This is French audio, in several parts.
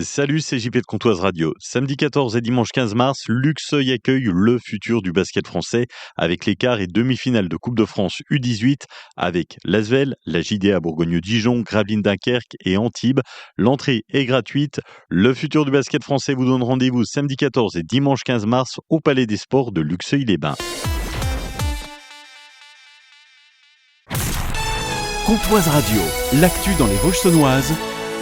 Salut, c'est JP de Comptoise Radio. Samedi 14 et dimanche 15 mars, Luxeuil accueille le futur du basket français avec les quarts et demi-finales de Coupe de France U18 avec l'Asvel, la JDA Bourgogne-Dijon, Gravelines Dunkerque et Antibes. L'entrée est gratuite. Le futur du basket français vous donne rendez-vous samedi 14 et dimanche 15 mars au Palais des Sports de Luxeuil-les-Bains. Comptoise Radio, l'actu dans les Vosges saunoises,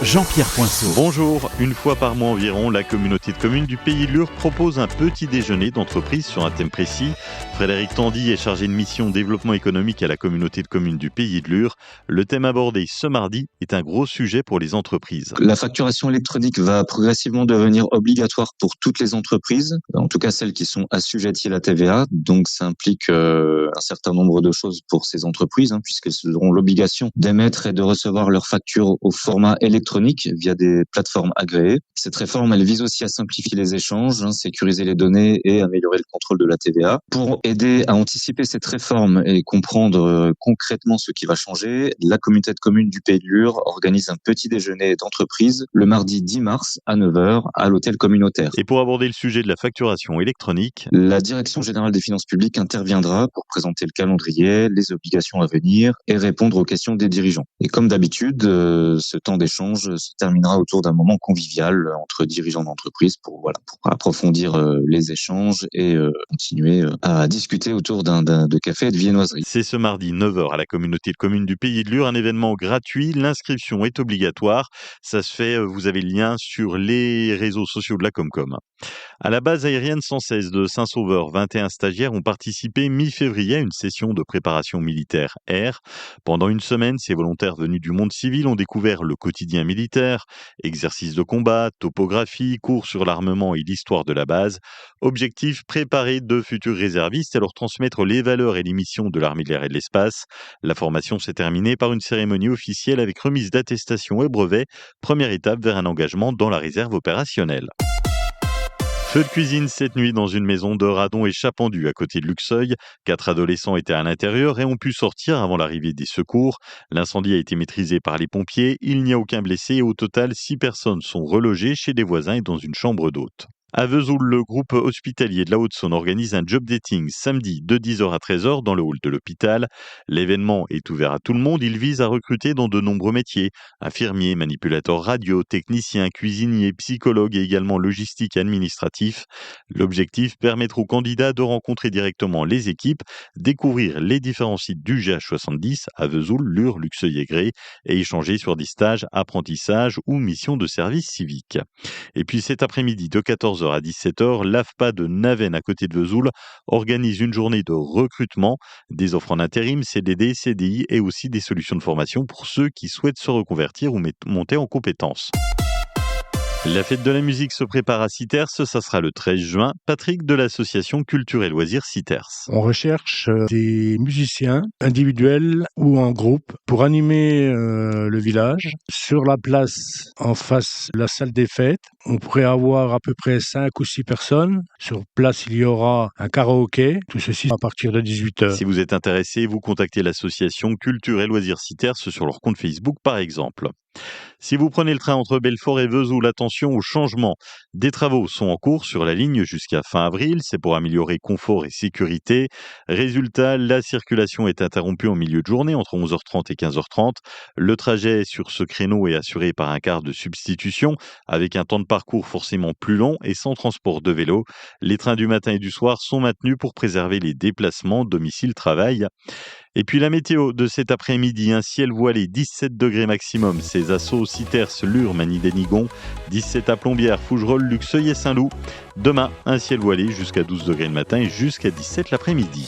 Jean-Pierre Poinceau. Bonjour, une fois par mois environ, la communauté de communes du Pays de Lure propose un petit déjeuner d'entreprise sur un thème précis. Frédéric Tandy est chargé de mission développement économique à la communauté de communes du Pays de Lure. Le thème abordé ce mardi est un gros sujet pour les entreprises. La facturation électronique va progressivement devenir obligatoire pour toutes les entreprises, en tout cas celles qui sont assujetties à la TVA. Donc ça implique un certain nombre de choses pour ces entreprises, puisqu'elles auront l'obligation d'émettre et de recevoir leurs factures au format électronique via des plateformes agréées. Cette réforme, elle vise aussi à simplifier les échanges, sécuriser les données et améliorer le contrôle de la TVA. Pour aider à anticiper cette réforme et comprendre concrètement ce qui va changer, la communauté de communes du Pays de Lure organise un petit déjeuner d'entreprise le mardi 10 mars à 9h à l'hôtel communautaire. Et pour aborder le sujet de la facturation électronique, la Direction générale des finances publiques interviendra pour présenter le calendrier, les obligations à venir et répondre aux questions des dirigeants. Et comme d'habitude, ce temps d'échange se terminera autour d'un moment convivial entre dirigeants d'entreprise pour approfondir les échanges et continuer à discuter autour de café et de viennoiserie. C'est ce mardi 9h à la communauté de communes du Pays de Lure, un événement gratuit. L'inscription est obligatoire. Ça se fait, vous avez le lien sur les réseaux sociaux de la Comcom. À la base aérienne 116 de Saint-Sauveur, 21 stagiaires ont participé mi-février à une session de préparation militaire air. Pendant une semaine, ces volontaires venus du monde civil ont découvert le quotidien militaire, exercices de combat, topographie, cours sur l'armement et l'histoire de la base. Objectif, préparer de futurs réservistes et leur transmettre les valeurs et les missions de l'armée de l'air et de l'espace. La formation s'est terminée par une cérémonie officielle avec remise d'attestation et brevet, première étape vers un engagement dans la réserve opérationnelle. Feu de cuisine cette nuit dans une maison de Radon et Chapendu à côté de Luxeuil. 4 adolescents étaient à l'intérieur et ont pu sortir avant l'arrivée des secours. L'incendie a été maîtrisé par les pompiers. Il n'y a aucun blessé et au total, 6 personnes sont relogées chez des voisins et dans une chambre d'hôte. À Vesoul, le groupe hospitalier de la Haute-Saône organise un job dating samedi de 10h à 13h dans le hall de l'hôpital. L'événement est ouvert à tout le monde. Il vise à recruter dans de nombreux métiers. Infirmiers, manipulateurs radio, techniciens, cuisiniers, psychologues et également logistique et administratif. L'objectif, permettre aux candidats de rencontrer directement les équipes, découvrir les différents sites du GH70 à Vesoul, Lure, Luxeuil et Gré et échanger sur des stages, apprentissages ou missions de service civique. Et puis cet après-midi de 14h à 17h, l'AFPA de Naven à côté de Vesoul organise une journée de recrutement, des offres en intérim, CDD, CDI et aussi des solutions de formation pour ceux qui souhaitent se reconvertir ou monter en compétences. La fête de la musique se prépare à Citers, ça sera le 13 juin. Patrick de l'association Culture et Loisirs Citers. On recherche des musiciens individuels ou en groupe pour animer le village. Sur la place en face de la salle des fêtes, on pourrait avoir à peu près 5 ou 6 personnes. Sur place, il y aura un karaoké, tout ceci à partir de 18h. Si vous êtes intéressé, vous contactez l'association Culture et Loisirs Citers sur leur compte Facebook par exemple. Si vous prenez le train entre Belfort et Vesoul, attention au changement. Des travaux sont en cours sur la ligne jusqu'à fin avril. C'est pour améliorer confort et sécurité. Résultat, la circulation est interrompue en milieu de journée entre 11h30 et 15h30. Le trajet sur ce créneau est assuré par un car de substitution avec un temps de parcours forcément plus long et sans transport de vélo. Les trains du matin et du soir sont maintenus pour préserver les déplacements domicile-travail. Et puis la météo de cet après-midi, un ciel voilé, 17 degrés maximum, c'est à Sceaux, Citers, Lure, Manny-Dénigon, 17 à Plombières, Fougerolles, Luxeuil et Saint-Loup. Demain, un ciel voilé jusqu'à 12 degrés le matin et jusqu'à 17 l'après-midi.